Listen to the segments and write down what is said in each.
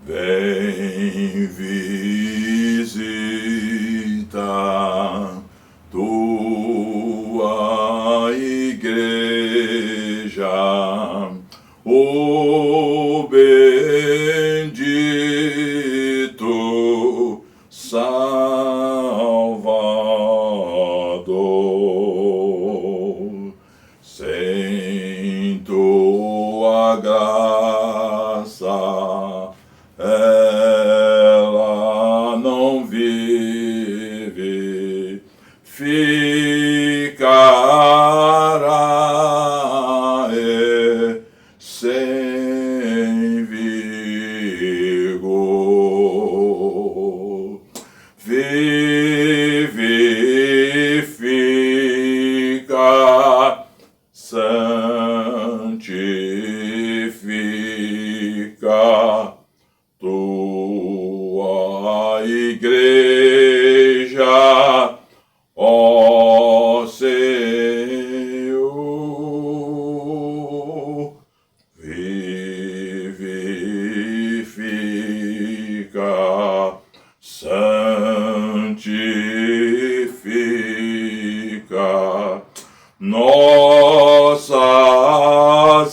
Vem visitar tua igreja, o bendito Salvador. Sem tua graça ela não vive, ficará sem vigor. Vivifica, santifica tua igreja, ó Senhor. Vivifica, santifica nossas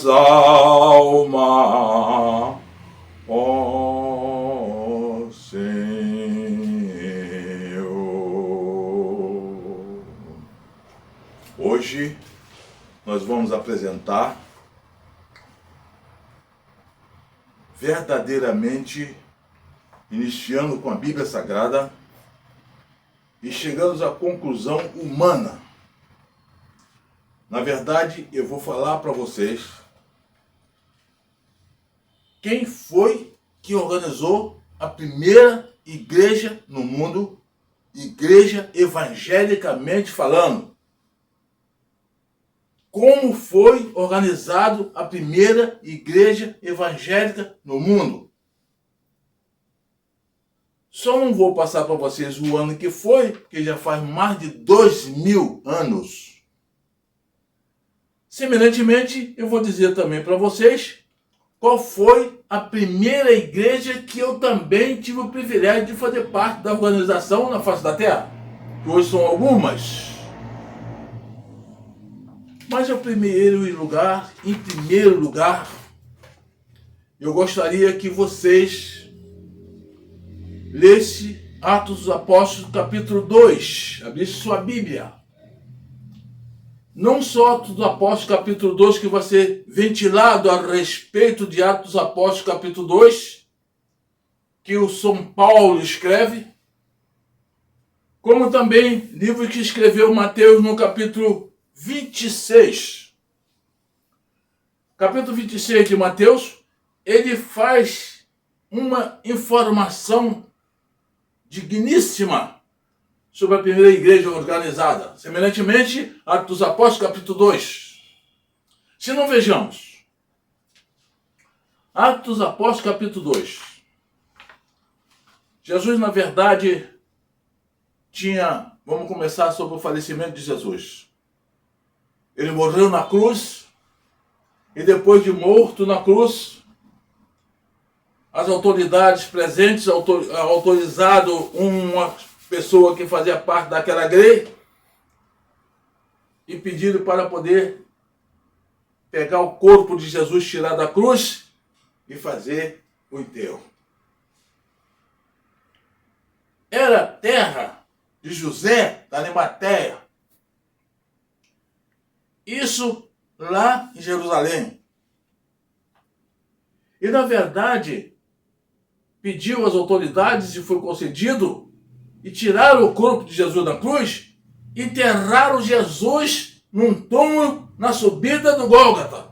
almas, ó Senhor. Hoje nós vamos apresentar verdadeiramente, iniciando com a Bíblia Sagrada e chegando à conclusão humana. Na verdade, eu vou falar para vocês quem foi que organizou a primeira igreja no mundo, igreja evangelicamente falando. Como foi organizado a primeira igreja evangélica no mundo. Só não vou passar para vocês o ano que foi, porque já faz mais de 2000 anos. Semelhantemente, eu vou dizer também para vocês qual foi a primeira igreja que eu também tive o privilégio de fazer parte da organização na face da Terra, que hoje são algumas. Mas em primeiro lugar, eu gostaria que vocês lessem Atos dos Apóstolos, capítulo 2. Abrisse sua Bíblia. Não só Atos dos Apóstolos, capítulo 2, que vai ser ventilado a respeito de Atos dos Apóstolos, capítulo 2, que o São Paulo escreve, como também livro que escreveu Mateus no capítulo 26. Capítulo 26 de Mateus, ele faz uma informação digníssima sobre a primeira igreja organizada. Semelhantemente, Atos dos Apóstolos, capítulo 2. Se não vejamos, Atos dos Apóstolos, capítulo 2. Jesus, na verdade, vamos começar sobre o falecimento de Jesus. Ele morreu na cruz, e depois de morto na cruz, as autoridades presentes autorizado uma pessoa que fazia parte daquela igreja e pediram para poder pegar o corpo de Jesus, tirar da cruz e fazer o enterro. Era a terra de José da Arimateia. Isso lá em Jerusalém. E na verdade, pediu às autoridades e foi concedido, e tiraram o corpo de Jesus da cruz, e enterraram Jesus num túmulo na subida do Gólgota.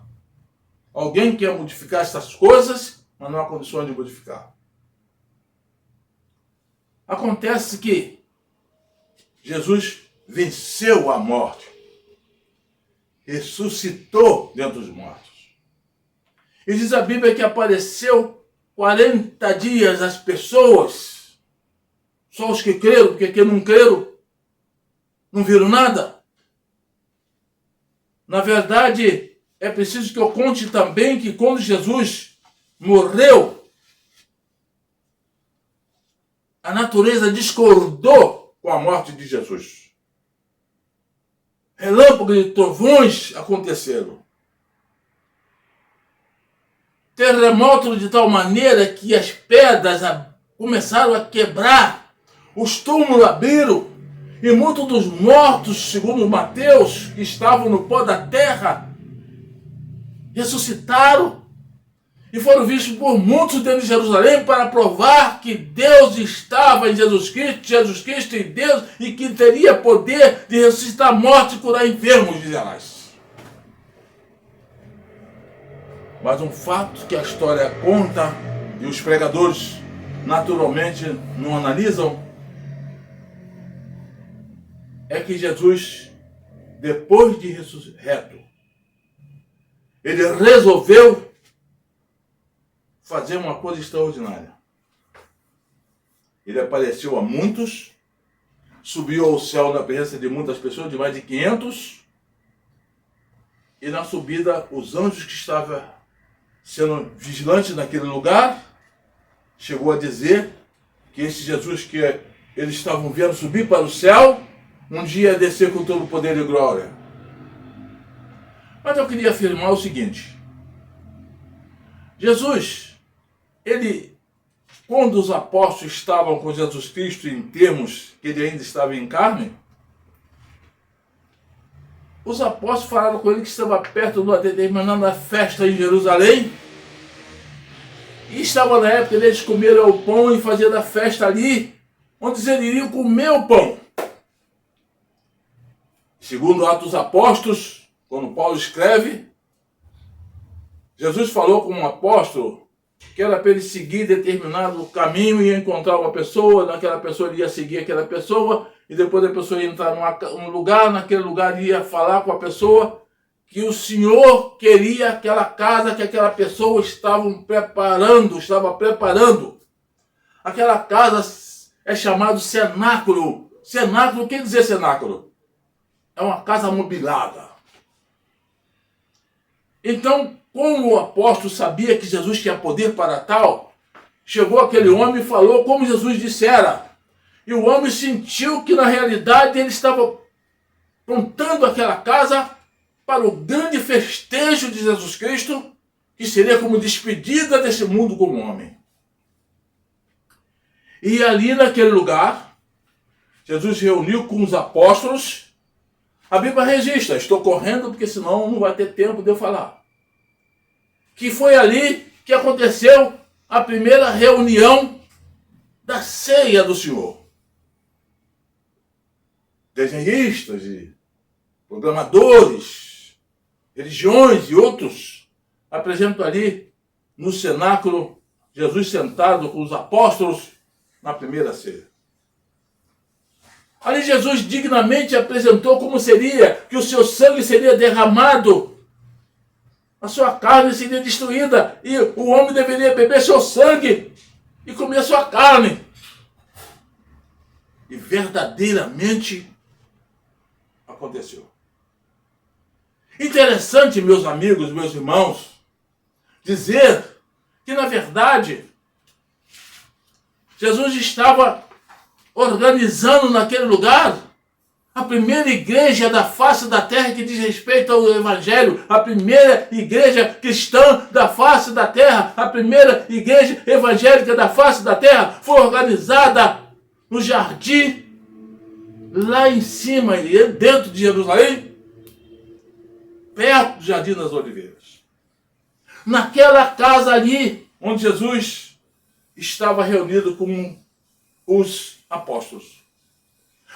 Alguém quer modificar essas coisas, mas não há condições de modificar. Acontece que Jesus venceu a morte, ressuscitou dentre os mortos. E diz a Bíblia que apareceu 40 dias às pessoas, só os que creram, porque quem não creram não viram nada. Na verdade, é preciso que eu conte também que quando Jesus morreu, a natureza discordou com a morte de Jesus. Relâmpagos e trovões aconteceram. Terremoto de tal maneira que as pedras começaram a quebrar, os túmulos abriram, e muitos dos mortos, segundo Mateus, que estavam no pó da terra, ressuscitaram e foram vistos por muitos dentro de Jerusalém para provar que Deus estava em Jesus Cristo em Deus, e que teria poder de ressuscitar mortos e curar enfermos, diz elas. Mas um fato que a história conta e os pregadores naturalmente não analisam é que Jesus, depois de ressurreto, ele resolveu fazer uma coisa extraordinária. Ele apareceu a muitos, subiu ao céu na presença de muitas pessoas, de mais de 500, e na subida os anjos que estavam sendo vigilantes naquele lugar, chegou a dizer que esse Jesus que eles estavam vendo subir para o céu, um dia ia descer com todo o poder e glória. Mas eu queria afirmar o seguinte: Jesus, ele, quando os apóstolos estavam com Jesus Cristo em termos que ele ainda estava em carne, os apóstolos falaram com ele que estava perto de uma determinada festa em Jerusalém, e estava na época deles comeram o pão e faziam a festa ali, onde eles iriam comer o pão. Segundo Atos dos Apóstolos, quando Paulo escreve, Jesus falou com um apóstolo que era para ele seguir determinado caminho e encontrar uma pessoa, naquela pessoa ele ia seguir aquela pessoa, e depois a pessoa ia entrar num lugar, naquele lugar ia falar com a pessoa que o Senhor queria aquela casa que aquela pessoa estava preparando. Aquela casa é chamado cenáculo. Cenáculo, o que quer dizer cenáculo? É uma casa mobiliada. Então, como o apóstolo sabia que Jesus tinha poder para tal, chegou aquele homem e falou como Jesus dissera. E o homem sentiu que na realidade ele estava montando aquela casa para o grande festejo de Jesus Cristo, que seria como despedida desse mundo como homem. E ali naquele lugar, Jesus reuniu com os apóstolos. A Bíblia registra, estou correndo porque senão não vai ter tempo de eu falar. Que foi ali que aconteceu a primeira reunião da ceia do Senhor. Desenhistas e programadores, religiões e outros apresentam ali no cenáculo Jesus sentado com os apóstolos na primeira ceia. Ali Jesus dignamente apresentou como seria, que o seu sangue seria derramado, a sua carne seria destruída, e o homem deveria beber seu sangue e comer sua carne. E verdadeiramente aconteceu. Interessante, meus amigos, meus irmãos, dizer que, na verdade, Jesus estava organizando naquele lugar a primeira igreja da face da terra que diz respeito ao Evangelho, a primeira igreja cristã da face da terra, a primeira igreja evangélica da face da terra foi organizada no jardim, lá em cima, dentro de Jerusalém, perto do Jardim das Oliveiras. Naquela casa ali, onde Jesus estava reunido com os apóstolos.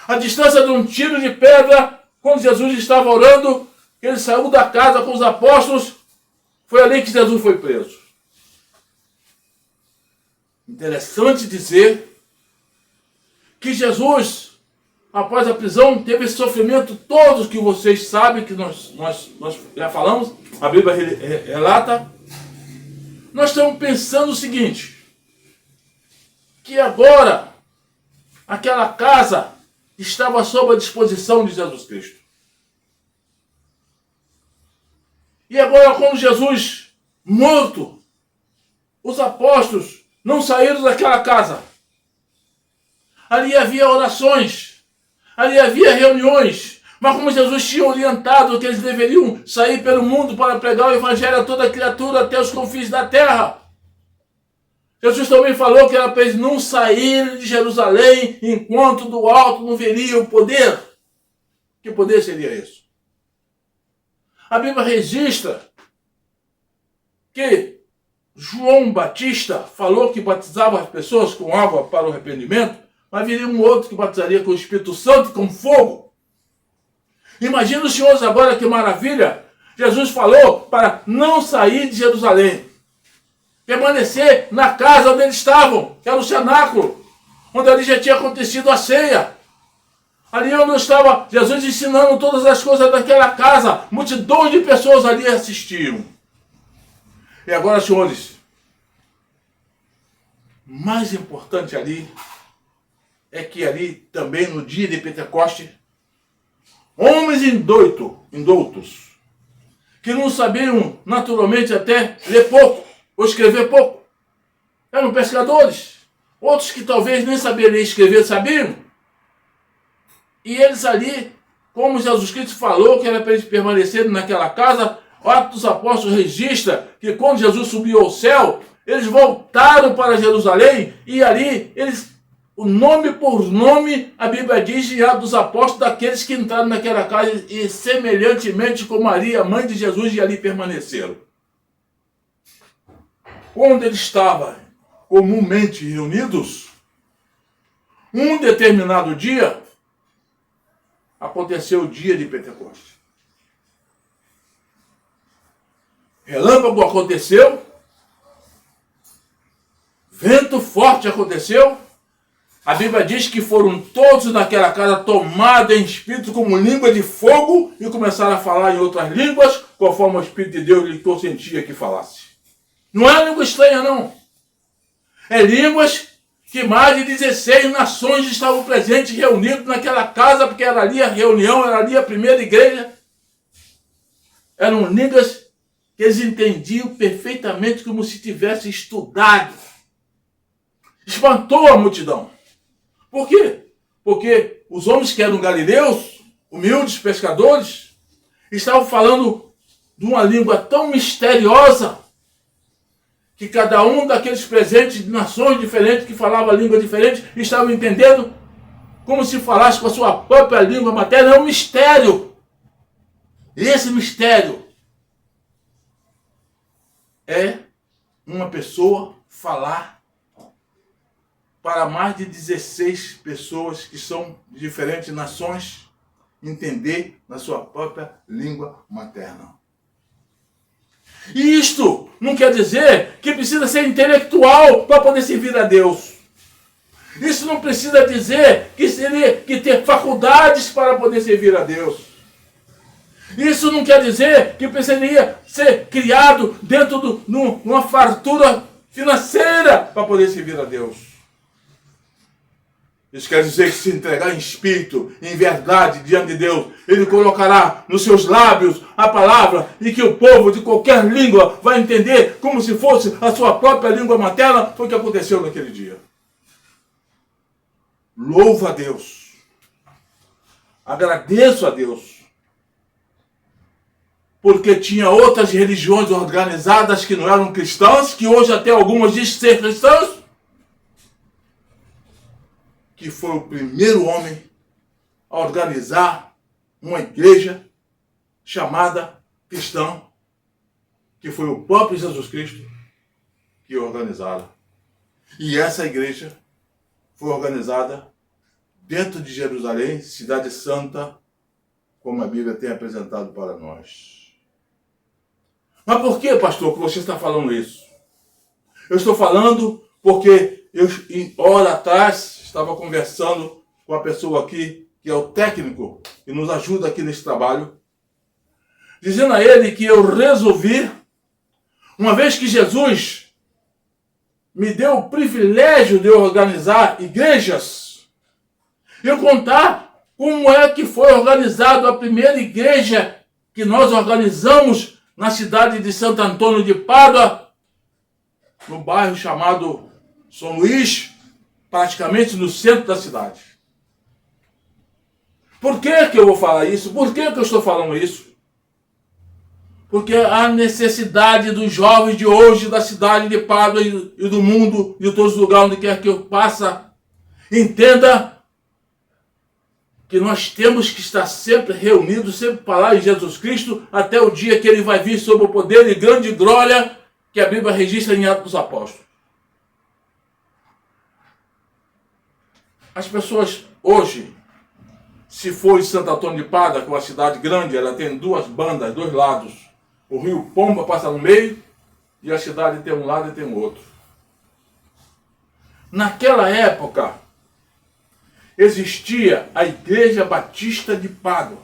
A distância de um tiro de pedra, quando Jesus estava orando, ele saiu da casa com os apóstolos, foi ali que Jesus foi preso. Interessante dizer que Jesus, após a prisão, teve esse sofrimento todo que vocês sabem, que nós já falamos, a Bíblia relata. Nós estamos pensando o seguinte, que agora aquela casa estava sob a disposição de Jesus Cristo. E agora, quando Jesus morto, os apóstolos não saíram daquela casa. ali havia orações, ali havia reuniões, mas como Jesus tinha orientado que eles deveriam sair pelo mundo para pregar o evangelho a toda criatura até os confins da terra, Jesus também falou que era para eles não saírem de Jerusalém enquanto do alto não viria o poder. Que poder seria isso? A Bíblia registra que João Batista falou que batizava as pessoas com água para o arrependimento, mas viria um outro que batizaria com o Espírito Santo e com fogo. Imagina os senhores agora que maravilha. Jesus falou para não sair de Jerusalém, permanecer na casa onde eles estavam, que era o cenáculo, onde ali já tinha acontecido a ceia. Ali onde estava Jesus ensinando todas as coisas daquela casa, multidões de pessoas ali assistiam. E agora, senhores, mais importante ali é que ali também no dia de Pentecoste, homens indoutos, que não sabiam naturalmente até ler pouco ou escrever pouco, eram pescadores, outros que talvez nem sabiam ler e escrever sabiam, e eles ali, como Jesus Cristo falou que era para eles permanecerem naquela casa, o Atos dos Apóstolos registra que quando Jesus subiu ao céu, eles voltaram para Jerusalém e ali eles, o nome por nome, a Bíblia diz em Atos dos Apóstolos, daqueles que entraram naquela casa e semelhantemente com Maria, mãe de Jesus, e ali permaneceram. Quando eles estavam comumente reunidos, um determinado dia, aconteceu o dia de Pentecostes. Relâmpago aconteceu, vento forte aconteceu, a Bíblia diz que foram todos naquela casa tomados em espírito como língua de fogo e começaram a falar em outras línguas, conforme o Espírito de Deus lhe consentia que falasse. Não é língua estranha, não. É línguas que mais de 16 nações estavam presentes, reunidos naquela casa, porque era ali a reunião, era ali a primeira igreja. Eram línguas que eles entendiam perfeitamente como se tivessem estudado. Espantou a multidão. Por quê? Porque os homens que eram galileus, humildes pescadores, estavam falando de uma língua tão misteriosa que cada um daqueles presentes de nações diferentes, que falavam a língua diferente, estavam entendendo como se falasse com a sua própria língua materna. É um mistério. E esse mistério é uma pessoa falar para mais de 16 pessoas que são de diferentes nações entender na sua própria língua materna. E isto não quer dizer que precisa ser intelectual para poder servir a Deus. Isso não precisa dizer que teria que ter faculdades para poder servir a Deus. Isso não quer dizer que precisaria ser criado dentro de uma fartura financeira para poder servir a Deus. Isso quer dizer que se entregar em espírito, em verdade, diante de Deus, Ele colocará nos seus lábios a palavra e que o povo de qualquer língua vai entender como se fosse a sua própria língua materna. Foi o que aconteceu naquele dia. Louvo a Deus. Agradeço a Deus. Porque tinha outras religiões organizadas que não eram cristãs, que hoje até algumas dizem ser cristãs, que foi o primeiro homem a organizar uma igreja chamada cristã, que foi o próprio Jesus Cristo que organizara. E essa igreja foi organizada dentro de Jerusalém, cidade santa, como a Bíblia tem apresentado para nós. Mas por que, pastor, que você está falando isso? Eu estou falando porque eu, hora atrás, estava conversando com a pessoa aqui, que é o técnico, que nos ajuda aqui nesse trabalho, dizendo a ele que eu resolvi, uma vez que Jesus me deu o privilégio de organizar igrejas, eu contar como é que foi organizado a primeira igreja que nós organizamos na cidade de Santo Antônio de Pádua, no bairro chamado São Luís, praticamente no centro da cidade. Por que que eu vou falar isso? Por que que eu estou falando isso? Porque a necessidade dos jovens de hoje, da cidade de Pádua e do mundo, de todos os lugares onde quer que eu passe, entenda que nós temos que estar sempre reunidos, sempre falar em Jesus Cristo, até o dia que ele vai vir sob o poder e grande glória que a Bíblia registra em Atos dos Apóstolos. As pessoas hoje, se for em Santo Antônio de Pádua, que é uma cidade grande, ela tem duas bandas, dois lados. O rio Pomba passa no meio e a cidade tem um lado e tem o outro. Naquela época, existia a Igreja Batista de Pádua.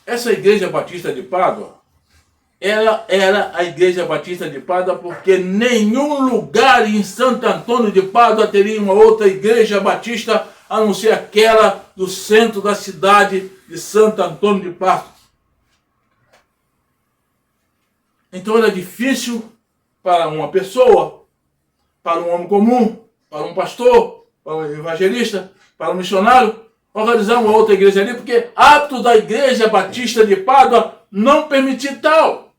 Essa Igreja Batista de Pádua, ela era a Igreja Batista de Pádua porque nenhum lugar em Santo Antônio de Pádua teria uma outra Igreja Batista a não ser aquela do centro da cidade de Santo Antônio de Pádua. Então era difícil para uma pessoa, para um homem comum, para um pastor, para um evangelista, para um missionário, organizar uma outra igreja ali, porque Atos da Igreja Batista de Pádua não permitia tal.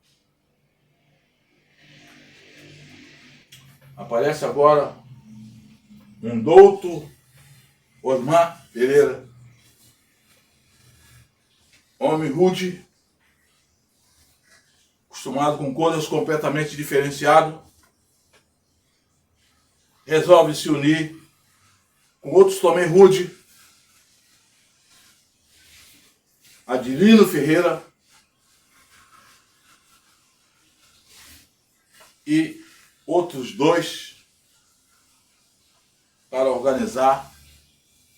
Aparece agora um doutor Osmar Pereira, homem rude, acostumado com coisas completamente diferenciadas, resolve se unir com outros também rude, Adilino Ferreira e outros dois para organizar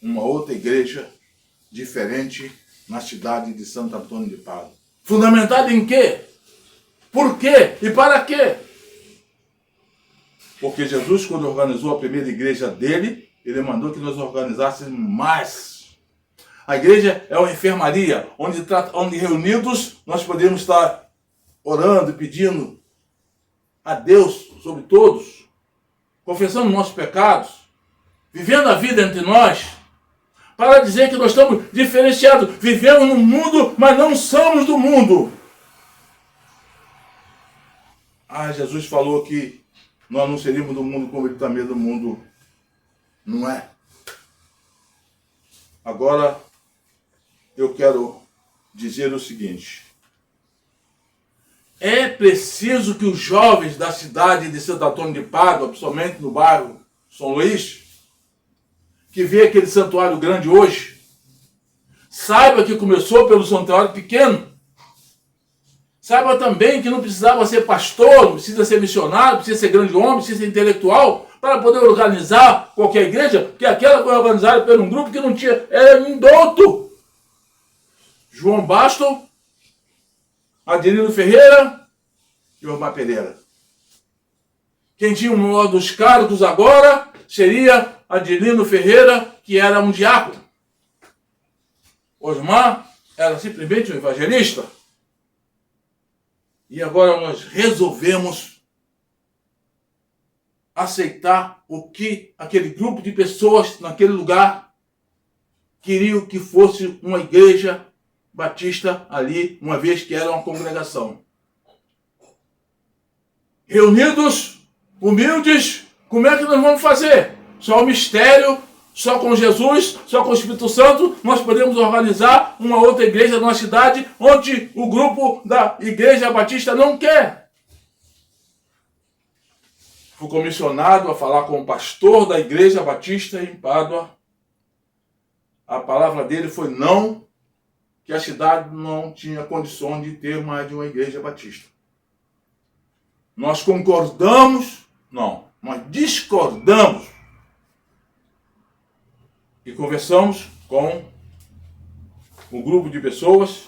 uma outra igreja diferente na cidade de Santo Antônio de Pádua. Fundamentada em quê? Por quê? E para quê? Porque Jesus, quando organizou a primeira igreja dele, ele mandou que nós organizássemos mais. A igreja é uma enfermaria, onde reunidos nós podemos estar orando e pedindo a Deus sobre todos, confessando nossos pecados, vivendo a vida entre nós, para dizer que nós estamos diferenciados, vivemos no mundo, mas não somos do mundo. Jesus falou que nós não seríamos do mundo como ele também é do mundo. Não é? Agora, eu quero dizer o seguinte. É preciso que os jovens da cidade de Santo Antônio de Pádua, principalmente no bairro São Luís, que vê aquele santuário grande hoje, saiba que começou pelo santuário pequeno. Saiba também que não precisava ser pastor, não precisa ser missionário, precisa ser grande homem, precisa ser intelectual, para poder organizar qualquer igreja, porque aquela foi organizada por um grupo que não tinha, era indouto. João Basto, Adilino Ferreira e Osmar Pereira. Quem tinha o maior dos cargos agora seria Adilino Ferreira, que era um diácono. Osmar era simplesmente um evangelista. E agora nós resolvemos aceitar o que aquele grupo de pessoas naquele lugar queriam que fosse uma igreja batista ali, uma vez que era uma congregação. Reunidos, humildes, como é que nós vamos fazer? Só o mistério, só com Jesus, só com o Espírito Santo, nós podemos organizar uma outra igreja na cidade onde o grupo da Igreja Batista não quer. Fui comissionado a falar com o pastor da Igreja Batista em Pádua. A palavra dele foi não, que a cidade não tinha condições de ter mais de uma Igreja Batista. Nós concordamos, não, nós discordamos. E conversamos com um grupo de pessoas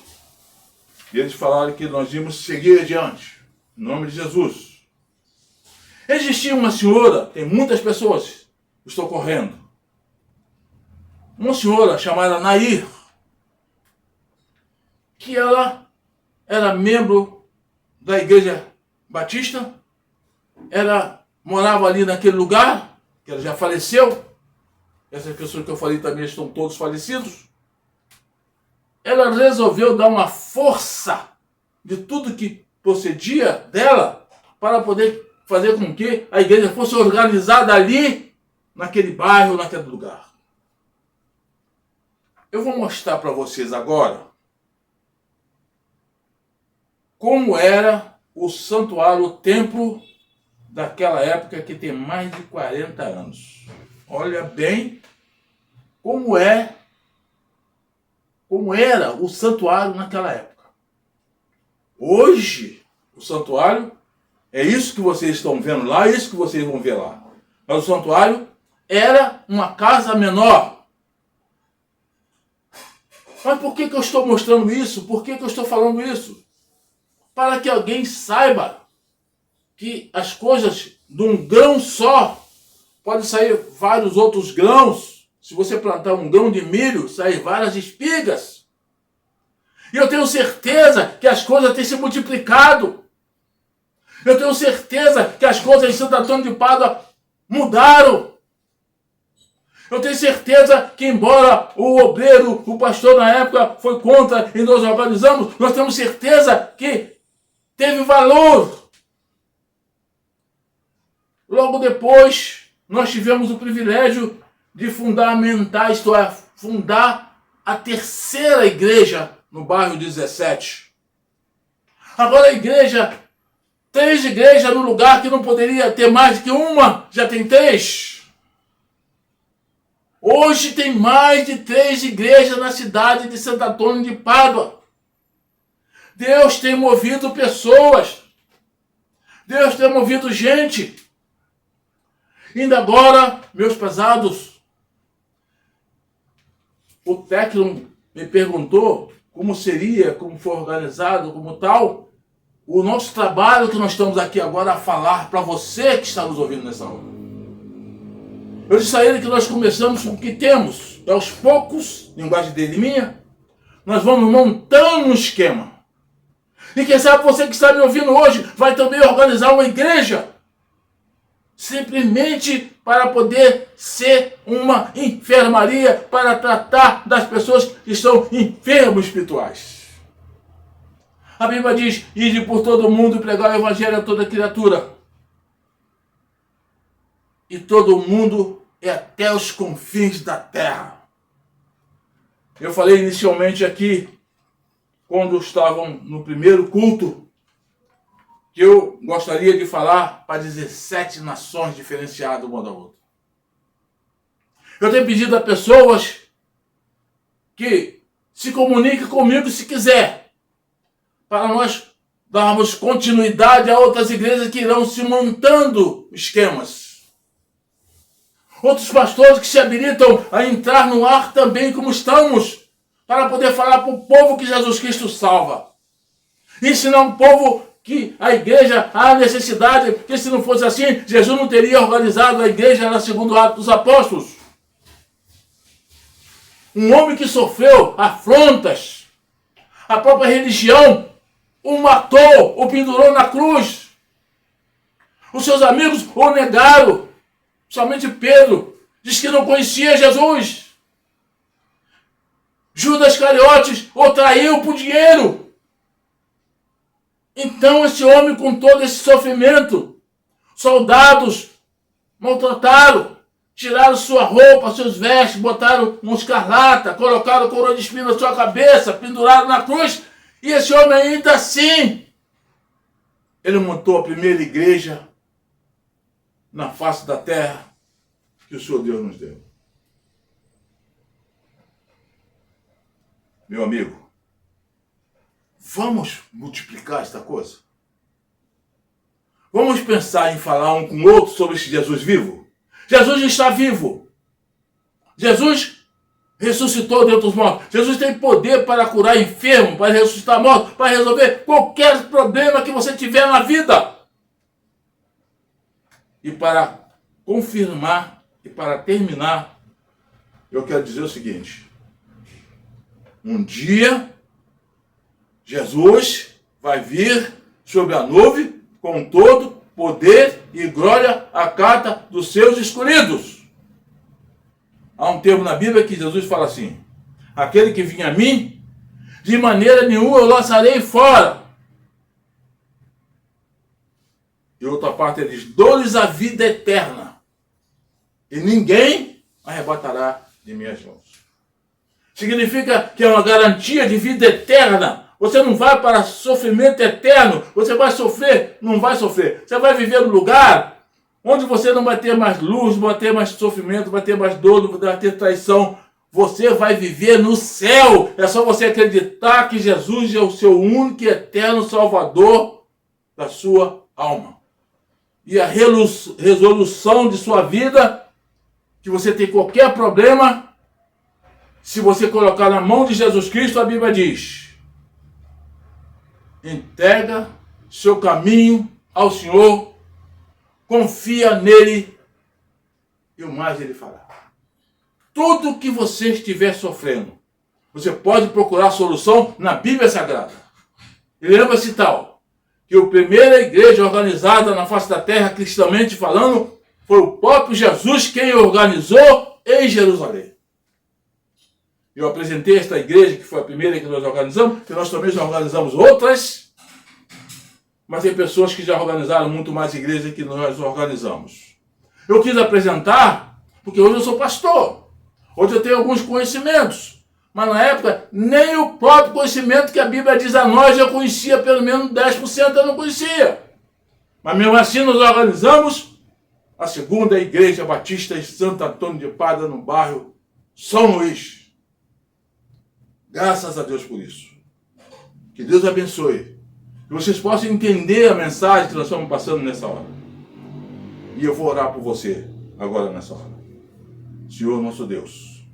e eles falaram que nós íamos seguir adiante, em nome de Jesus. Existia uma senhora, tem muitas pessoas, estou correndo, uma senhora chamada Nair, que ela era membro da Igreja Batista, era morava ali naquele lugar, que ela já faleceu. Essas pessoas que eu falei também estão todos falecidos. Ela resolveu dar uma força de tudo que procedia dela para poder fazer com que a igreja fosse organizada ali, naquele bairro, naquele lugar. Eu vou mostrar para vocês agora como era o santuário, o templo daquela época que tem mais de 40 anos. Olha bem como era o santuário naquela época. Hoje, o santuário é isso que vocês estão vendo lá, é isso que vocês vão ver lá. Mas o santuário era uma casa menor. Mas por que eu estou mostrando isso? Por que eu estou falando isso? Para que alguém saiba que as coisas de um grão só pode sair vários outros grãos. Se você plantar um grão de milho, saem várias espigas. E eu tenho certeza que as coisas têm se multiplicado. Eu tenho certeza que as coisas em Santo Antônio de Pádua mudaram. Eu tenho certeza que, embora o obreiro, o pastor na época foi contra e nós organizamos, nós temos certeza que teve valor. Logo depois, nós tivemos o privilégio de fundamentar, isto é, fundar a terceira igreja no bairro 17. Agora a igreja, 3 igrejas no lugar que não poderia ter mais do que uma, já tem 3. Hoje tem mais de 3 igrejas na cidade de Santo Antônio de Pádua. Deus tem movido pessoas. Deus tem movido gente. Ainda agora, meus pesados, o técnico me perguntou como seria, como foi organizado, como tal, o nosso trabalho que nós estamos aqui agora a falar para você que está nos ouvindo nessa hora. Eu disse a ele que nós começamos com o que temos. E aos poucos, linguagem dele e minha, nós vamos montando um esquema. E quem sabe você que está me ouvindo hoje vai também organizar uma igreja. Simplesmente para poder ser uma enfermaria para tratar das pessoas que estão enfermos espirituais. A Bíblia diz, ide por todo mundo e pregar o evangelho a toda criatura. E todo mundo é até os confins da terra. Eu falei inicialmente aqui, quando estavam no primeiro culto, que eu gostaria de falar para 17 nações diferenciadas uma da outra. Eu tenho pedido a pessoas que se comuniquem comigo se quiser, para nós darmos continuidade a outras igrejas que irão se montando esquemas. Outros pastores que se habilitam a entrar no ar também como estamos, para poder falar para o povo que Jesus Cristo salva. Ensinar um povo que a igreja há necessidade, porque se não fosse assim, Jesus não teria organizado a igreja na segunda Atos dos Apóstolos. Um homem que sofreu afrontas, a própria religião o matou, o pendurou na cruz. Os seus amigos o negaram. Somente Pedro diz que não conhecia Jesus. Judas Iscariotes o traiu por dinheiro. Então esse homem, com todo esse sofrimento, soldados maltrataram, tiraram sua roupa, seus vestes, botaram um escarlata, colocaram coroa de espinho na sua cabeça, penduraram na cruz, e esse homem ainda assim, ele montou a primeira igreja na face da terra que o Senhor Deus nos deu. Meu amigo, vamos multiplicar esta coisa? Vamos pensar em falar um com o outro sobre esse Jesus vivo? Jesus está vivo. Jesus ressuscitou dentre os mortos. Jesus tem poder para curar enfermo, para ressuscitar mortos, para resolver qualquer problema que você tiver na vida. E para confirmar e para terminar, eu quero dizer o seguinte. Um dia, Jesus vai vir sobre a nuvem com todo poder e glória à casa dos seus escolhidos. Há um termo na Bíblia que Jesus fala assim: aquele que vinha a mim, de maneira nenhuma eu lançarei fora. E outra parte ele diz: dou-lhes a vida eterna, e ninguém arrebatará de minhas mãos. Significa que é uma garantia de vida eterna. Você não vai para sofrimento eterno. Você vai sofrer, não vai sofrer. Você vai viver num lugar onde você não vai ter mais luz, não vai ter mais sofrimento, vai ter mais dor, não vai ter traição. Você vai viver no céu. É só você acreditar que Jesus é o seu único e eterno Salvador da sua alma. E a resolução de sua vida, que você tem qualquer problema, se você colocar na mão de Jesus Cristo, a Bíblia diz: entrega seu caminho ao Senhor, confia nele e o mais ele fará. Tudo que você estiver sofrendo, você pode procurar solução na Bíblia Sagrada. E lembra-se tal, que a primeira igreja organizada na face da terra, cristamente falando, foi o próprio Jesus quem organizou em Jerusalém. Eu apresentei esta igreja, que foi a primeira que nós organizamos, que nós também já organizamos outras, mas tem pessoas que já organizaram muito mais igrejas que nós organizamos. Eu quis apresentar, porque hoje eu sou pastor. Hoje eu tenho alguns conhecimentos, mas na época nem o próprio conhecimento que a Bíblia diz a nós eu conhecia, pelo menos 10% eu não conhecia. Mas mesmo assim nós organizamos a segunda Igreja Batista em Santo Antônio de Padre, no bairro São Luís. Graças a Deus por isso. Que Deus abençoe. Que vocês possam entender a mensagem que nós estamos passando nessa hora. E eu vou orar por você agora nessa hora. Senhor nosso Deus,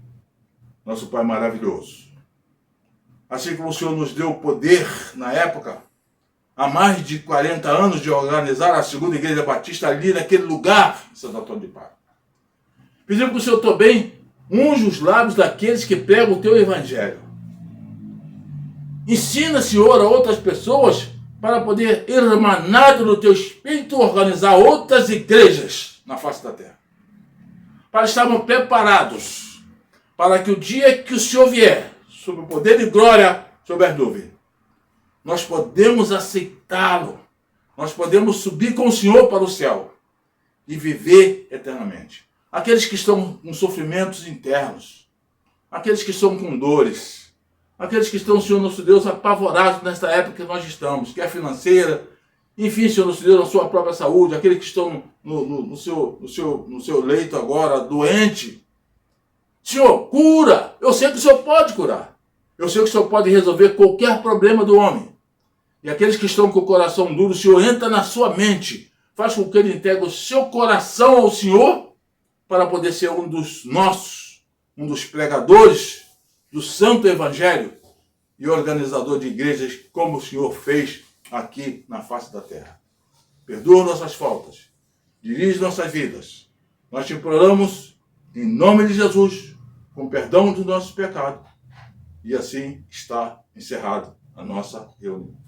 nosso Pai maravilhoso, assim como o Senhor nos deu o poder na época, há mais de 40 anos, de organizar a segunda Igreja Batista ali naquele lugar, em Santo Antônio de Padre. Pedimos que o Senhor também unja os lábios daqueles que pregam o teu Evangelho. Ensina, Senhor, a outras pessoas para poder, irmanado no teu Espírito, organizar outras igrejas na face da terra. Para estarmos preparados para que o dia que o Senhor vier, sob o poder e glória sobre as nuvens, nós podemos aceitá-lo, nós podemos subir com o Senhor para o céu e viver eternamente. Aqueles que estão com sofrimentos internos, aqueles que estão com dores, aqueles que estão, Senhor nosso Deus, apavorados nesta época que nós estamos, quer financeira, enfim, Senhor nosso Deus, na sua própria saúde, aqueles que estão no seu leito agora, doente. Senhor, cura! Eu sei que o Senhor pode curar. Eu sei que o Senhor pode resolver qualquer problema do homem. E aqueles que estão com o coração duro, o Senhor entra na sua mente, faz com que ele entregue o seu coração ao Senhor, para poder ser um dos nossos, um dos pregadores do Santo Evangelho e organizador de igrejas, como o Senhor fez aqui na face da terra. Perdoa nossas faltas, dirige nossas vidas. Nós te imploramos, em nome de Jesus, com perdão dos nossos pecados. E assim está encerrada a nossa reunião.